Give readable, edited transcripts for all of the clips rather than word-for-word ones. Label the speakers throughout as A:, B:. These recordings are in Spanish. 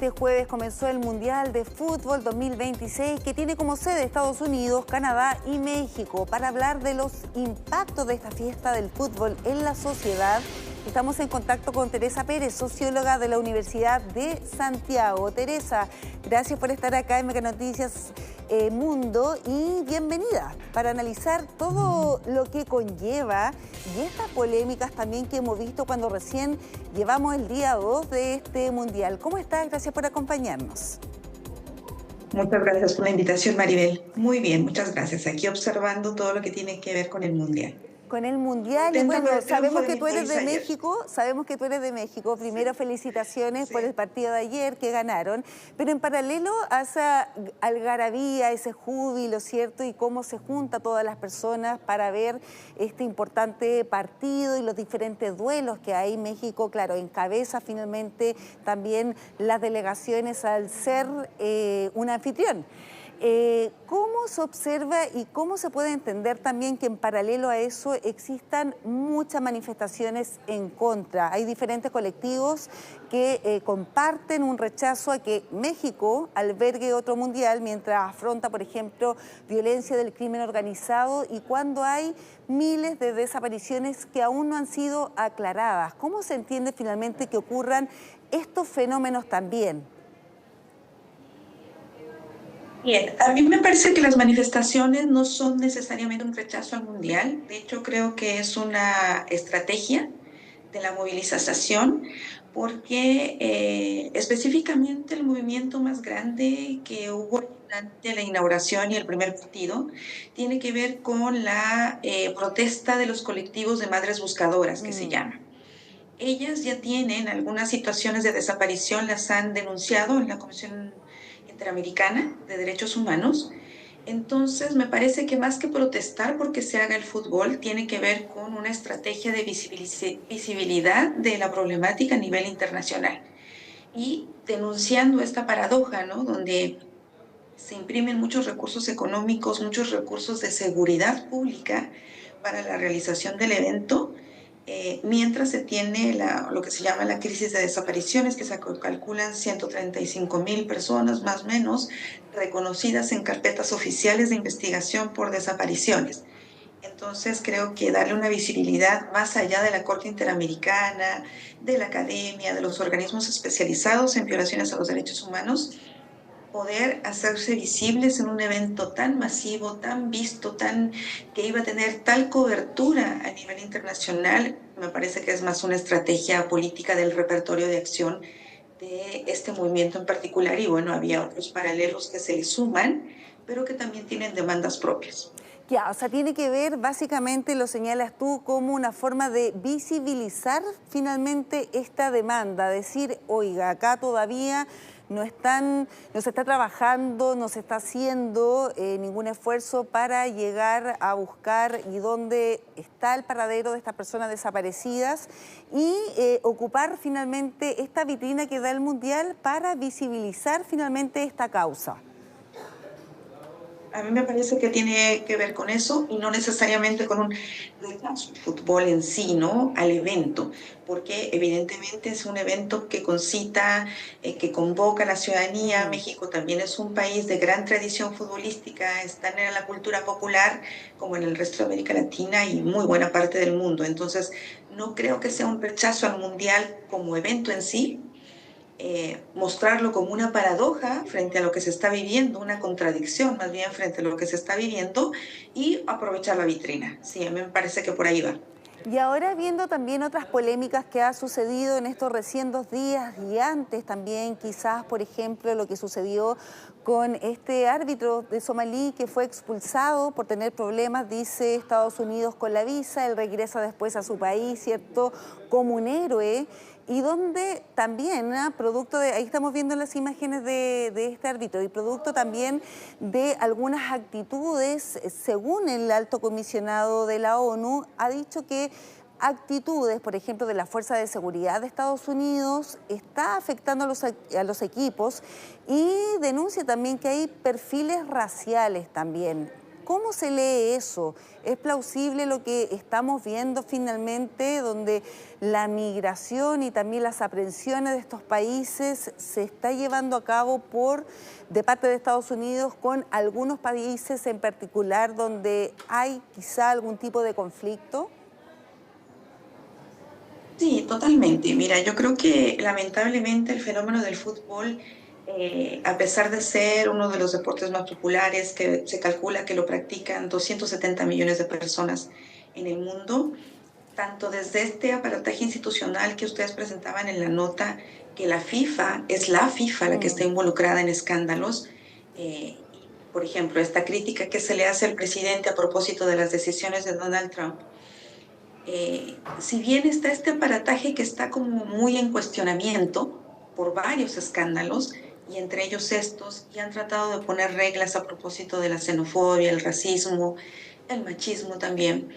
A: Este jueves comenzó el Mundial de Fútbol 2026 que tiene como sede Estados Unidos, Canadá y México. Para hablar de los impactos de esta fiesta del fútbol en la sociedad, estamos en contacto con Teresa Pérez, socióloga de la Universidad de Santiago. Teresa, gracias por estar acá en Mega Noticias Mundo y bienvenida para analizar todo lo que conlleva y estas polémicas también que hemos visto cuando recién llevamos el día 2 de este Mundial. ¿Cómo estás? Gracias por acompañarnos.
B: Muchas gracias por la invitación, Maribel. Muy bien, muchas gracias. Aquí observando todo lo que tiene que ver con el Mundial.
A: Con el Mundial, y bueno, sabemos que tú eres de México, Primero, felicitaciones por el partido de ayer que ganaron, pero en paralelo a esa algarabía, ese júbilo, ¿cierto? Y cómo se junta todas las personas para ver este importante partido y los diferentes duelos que hay. México, claro, encabeza finalmente también las delegaciones al ser un anfitrión. ¿Cómo se observa y cómo se puede entender también que en paralelo a eso existan muchas manifestaciones en contra? Hay diferentes colectivos que comparten un rechazo a que México albergue otro mundial mientras afronta, por ejemplo, violencia del crimen organizado y cuando hay miles de desapariciones que aún no han sido aclaradas. ¿Cómo se entiende finalmente que ocurran estos fenómenos también?
B: Bien, a mí me parece que las manifestaciones no son necesariamente un rechazo al mundial. De hecho, creo que es una estrategia de la movilización, porque específicamente el movimiento más grande que hubo durante la inauguración y el primer partido tiene que ver con la protesta de los colectivos de madres buscadoras, que se llama. Ellas ya tienen algunas situaciones de desaparición, las han denunciado en la Comisión Interamericana de Derechos Humanos. Entonces, me parece que más que protestar porque se haga el fútbol, tiene que ver con una estrategia de visibilidad de la problemática a nivel internacional y denunciando esta paradoja, ¿no? Donde se imprimen muchos recursos económicos, muchos recursos de seguridad pública para la realización del evento, mientras se tiene lo que se llama la crisis de desapariciones, que se calculan 135,000 personas más o menos reconocidas en carpetas oficiales de investigación por desapariciones. Entonces creo que darle una visibilidad más allá de la Corte Interamericana, de la academia, de los organismos especializados en violaciones a los derechos humanos, poder hacerse visibles en un evento tan masivo, tan visto, que iba a tener tal cobertura a nivel internacional, me parece que es más una estrategia política del repertorio de acción de este movimiento en particular. Y bueno, había otros paralelos que se le suman, pero que también tienen demandas propias.
A: Ya, o sea, tiene que ver, básicamente lo señalas tú, como una forma de visibilizar finalmente esta demanda, decir, oiga, acá todavía no se está trabajando, no se está haciendo ningún esfuerzo para llegar a buscar y dónde está el paradero de estas personas desaparecidas y ocupar finalmente esta vitrina que da el Mundial para visibilizar finalmente esta causa.
B: A mí me parece que tiene que ver con eso y no necesariamente con un rechazo al fútbol en sí, ¿no? Al evento, porque evidentemente es un evento que concita, que convoca a la ciudadanía. México también es un país de gran tradición futbolística, está en la cultura popular como en el resto de América Latina y muy buena parte del mundo. Entonces, no creo que sea un rechazo al mundial como evento en sí. Mostrarlo como una paradoja frente a lo que se está viviendo, una contradicción más bien frente a lo que se está viviendo y aprovechar la vitrina. Sí, a mí me parece que por ahí va.
A: Y ahora viendo también otras polémicas que ha sucedido en estos recién 2 días y antes también, quizás, por ejemplo, lo que sucedió con este árbitro de Somalí que fue expulsado por tener problemas, dice Estados Unidos, con la visa. Él regresa después a su país, ¿cierto?, como un héroe. Y donde también, producto de, ahí estamos viendo las imágenes de este árbitro, y producto también de algunas actitudes, según el alto comisionado de la ONU, ha dicho que actitudes, por ejemplo, de la Fuerza de Seguridad de Estados Unidos, está afectando a los equipos y denuncia también que hay perfiles raciales también. ¿Cómo se lee eso? ¿Es plausible lo que estamos viendo finalmente, donde la migración y también las aprehensiones de estos países se está llevando a cabo de parte de Estados Unidos con algunos países en particular donde hay quizá algún tipo de conflicto?
B: Sí, totalmente. Mira, yo creo que lamentablemente el fenómeno del fútbol, a pesar de ser uno de los deportes más populares, que se calcula que lo practican 270 millones de personas en el mundo, tanto desde este aparataje institucional que ustedes presentaban en la nota, que la FIFA, es la FIFA la que está involucrada en escándalos, por ejemplo, esta crítica que se le hace al presidente a propósito de las decisiones de Donald Trump, si bien está este aparataje que está como muy en cuestionamiento por varios escándalos, y entre ellos estos, y han tratado de poner reglas a propósito de la xenofobia, el racismo, el machismo también.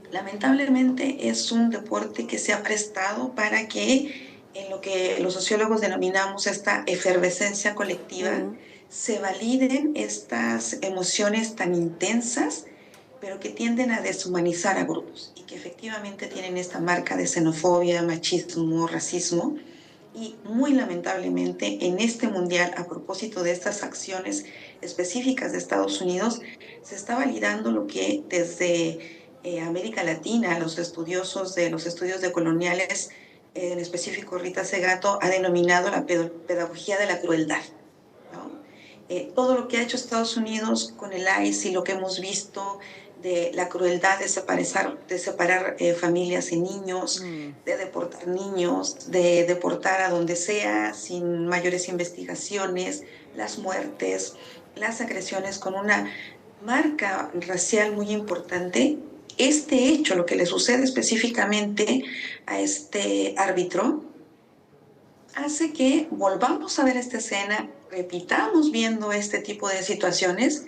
B: Lamentablemente es un deporte que se ha prestado para que en lo que los sociólogos denominamos esta efervescencia colectiva, se validen estas emociones tan intensas, pero que tienden a deshumanizar a grupos y que efectivamente tienen esta marca de xenofobia, machismo, racismo. Y muy lamentablemente en este mundial, a propósito de estas acciones específicas de Estados Unidos, se está validando lo que desde América Latina, los estudiosos de los estudios decoloniales, en específico Rita Segato, ha denominado la pedagogía de la crueldad, ¿no? Todo lo que ha hecho Estados Unidos con el ICE y lo que hemos visto de la crueldad de separar familias y niños, de deportar niños, de deportar a donde sea sin mayores investigaciones, las muertes, las agresiones con una marca racial muy importante. Este hecho, lo que le sucede específicamente a este árbitro, hace que volvamos a ver esta escena, repitamos viendo este tipo de situaciones,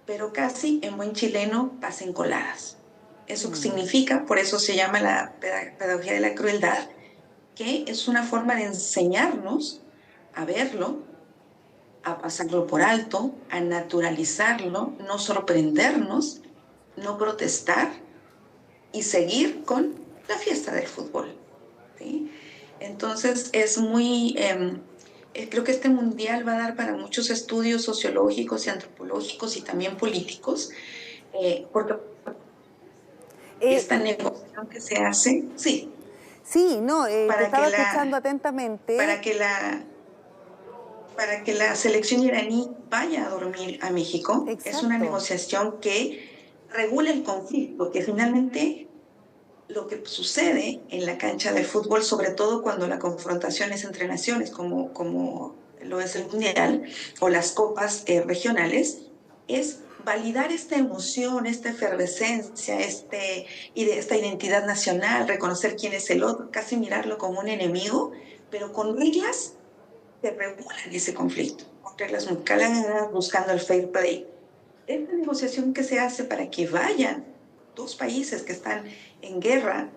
B: pero casi en buen chileno pasen coladas. Eso significa, por eso se llama la pedagogía de la crueldad, que es una forma de enseñarnos a verlo, a pasarlo por alto, a naturalizarlo, no sorprendernos, no protestar y seguir con la fiesta del fútbol, ¿sí? Entonces es muy, creo que este mundial va a dar para muchos estudios sociológicos y antropológicos y también políticos, porque esta negociación que se hace, sí.
A: Sí, no, te
B: para
A: estaba
B: que
A: escuchando
B: la, para
A: atentamente.
B: que la, para que la selección iraní vaya a dormir a México. Es una
A: Exacto.
B: negociación que regula el conflicto, que finalmente lo que sucede en la cancha del fútbol, sobre todo cuando la confrontación es entre naciones, como lo es el Mundial o las copas regionales, es validar esta emoción, esta efervescencia, esta identidad nacional, reconocer quién es el otro, casi mirarlo como un enemigo, pero con reglas que regulan ese conflicto, con reglas muy claras, buscando el fair play. Esta negociación que se hace para que vayan dos países que están en guerra,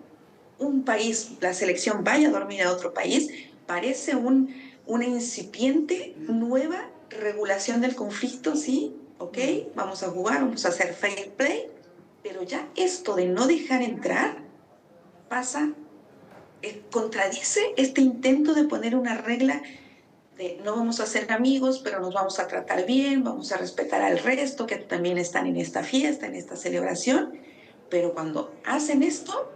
B: un país, la selección vaya a dormir a otro país, parece una incipiente nueva regulación del conflicto, sí, ok, vamos a jugar, vamos a hacer fair play, pero ya esto de no dejar entrar pasa, contradice este intento de poner una regla de no vamos a ser amigos, pero nos vamos a tratar bien, vamos a respetar al resto que también están en esta fiesta, en esta celebración, pero cuando hacen esto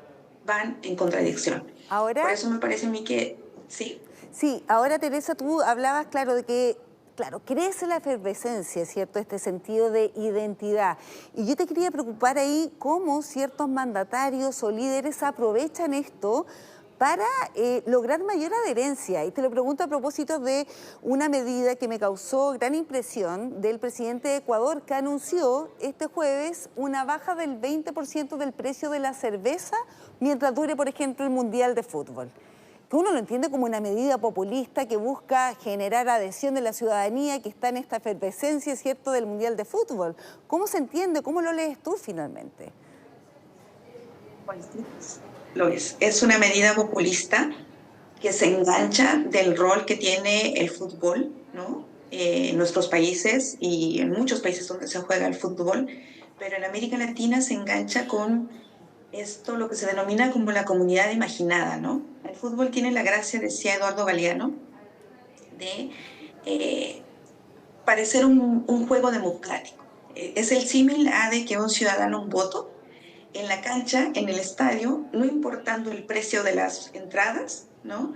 B: van en contradicción. Por
A: Ahora,
B: eso me parece a mí que sí.
A: sí, ahora Teresa, tú hablabas, claro, de que, claro, crece la efervescencia, ¿cierto? Este sentido de identidad. Y yo te quería preocupar ahí cómo ciertos mandatarios o líderes aprovechan esto para lograr mayor adherencia. Y te lo pregunto a propósito de una medida que me causó gran impresión del presidente de Ecuador, que anunció este jueves una baja del 20% del precio de la cerveza mientras dure, por ejemplo, el Mundial de Fútbol. Que uno lo entiende como una medida populista que busca generar adhesión de la ciudadanía que está en esta efervescencia, ¿cierto?, del Mundial de Fútbol. ¿Cómo se entiende? ¿Cómo lo lees tú finalmente?
B: Pues lo es. Es una medida populista que se engancha del rol que tiene el fútbol, ¿no? en nuestros países y en muchos países donde se juega el fútbol, pero en América Latina se engancha con esto, lo que se denomina como la comunidad imaginada, ¿no? El fútbol tiene la gracia, decía Eduardo Galeano, de parecer un juego democrático. Es el símil a de que un ciudadano un voto en la cancha, en el estadio, no importando el precio de las entradas, ¿no?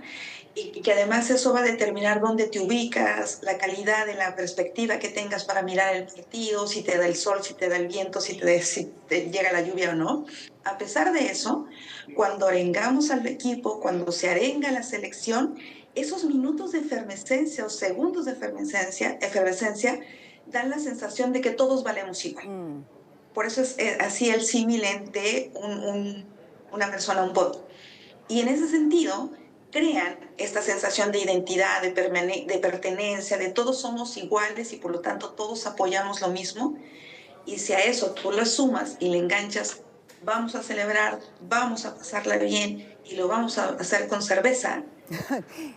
B: Y que además eso va a determinar dónde te ubicas, la calidad de la perspectiva que tengas para mirar el partido, si te da el sol, si te da el viento, si te llega la lluvia o no. A pesar de eso, cuando arengamos al equipo, cuando se arenga la selección, esos minutos de efervescencia o segundos de efervescencia dan la sensación de que todos valemos igual. Por eso es así el símil entre una persona, un voto. Y en ese sentido, crean esta sensación de identidad, de pertenencia, de todos somos iguales y por lo tanto todos apoyamos lo mismo. Y si a eso tú le sumas y le enganchas, vamos a celebrar, vamos a pasarla bien y lo vamos a hacer con cerveza,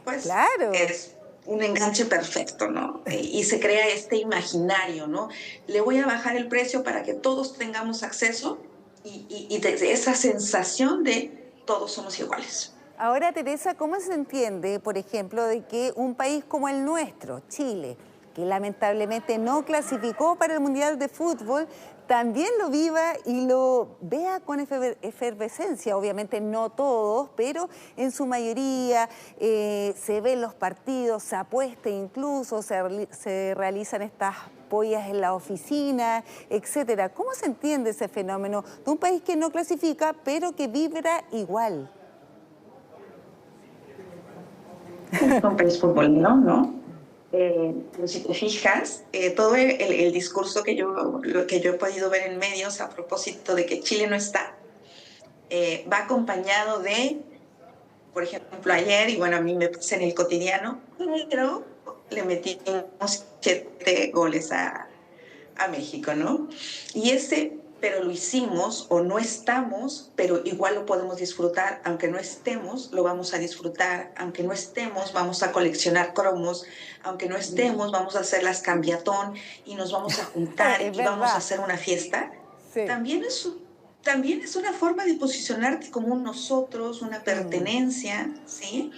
B: pues
A: claro,
B: es un enganche perfecto, ¿no? Y se crea este imaginario, ¿no? Le voy a bajar el precio para que todos tengamos acceso y esa sensación de todos somos iguales.
A: Ahora, Teresa, ¿cómo se entiende, por ejemplo, de que un país como el nuestro, Chile, que lamentablemente no clasificó para el Mundial de Fútbol, también lo viva y lo vea con efervescencia? Obviamente no todos, pero en su mayoría se ven los partidos, se apuesta incluso, se realizan estas pollas en la oficina, etcétera. ¿Cómo se entiende ese fenómeno de un país que no clasifica, pero que vibra igual?
B: Un país futbolero, ¿no? Pero si te fijas, todo el discurso que yo he podido ver en medios a propósito de que Chile no está, va acompañado de, por ejemplo, ayer, y bueno, a mí me pasa en el cotidiano, pero le metimos 7 goles a México, ¿no? Y pero lo hicimos o no estamos, pero igual lo podemos disfrutar, aunque no estemos, lo vamos a disfrutar, aunque no estemos, vamos a coleccionar cromos, aunque no estemos, vamos a hacer las cambiatón y nos vamos a juntar y vamos a hacer una fiesta. Sí. También es una forma de posicionarte como un nosotros, una pertenencia, ¿sí?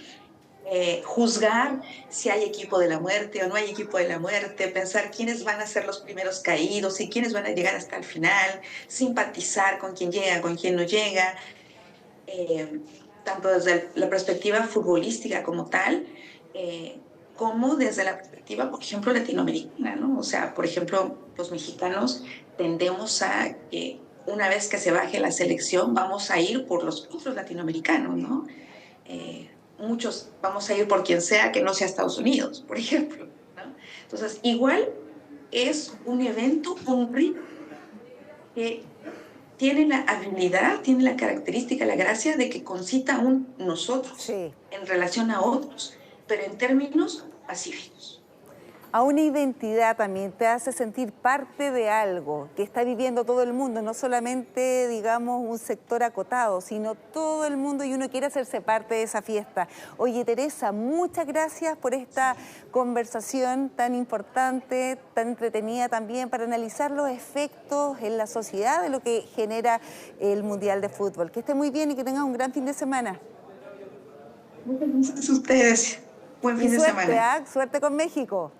B: Juzgar si hay equipo de la muerte o no hay equipo de la muerte, pensar quiénes van a ser los primeros caídos y quiénes van a llegar hasta el final, simpatizar con quién llega, con quién no llega, tanto desde la perspectiva futbolística como tal, como desde la perspectiva, por ejemplo, latinoamericana, ¿no? O sea, por ejemplo, los mexicanos tendemos a que una vez que se baje la selección vamos a ir por los otros latinoamericanos, ¿no? Muchos vamos a ir por quien sea que no sea Estados Unidos, por ejemplo, ¿no? Entonces, igual es un evento, un ritmo que tiene la habilidad, tiene la característica, la gracia de que concita a un nosotros sí. En relación a otros, pero en términos pacíficos.
A: A una identidad también te hace sentir parte de algo que está viviendo todo el mundo, no solamente, digamos, un sector acotado, sino todo el mundo y uno quiere hacerse parte de esa fiesta. Oye, Teresa, muchas gracias por esta conversación tan importante, tan entretenida también para analizar los efectos en la sociedad de lo que genera el Mundial de Fútbol. Que esté muy bien y que tengan un gran fin de semana.
B: Muchas gracias a ustedes. Buen fin de semana.
A: Suerte con México.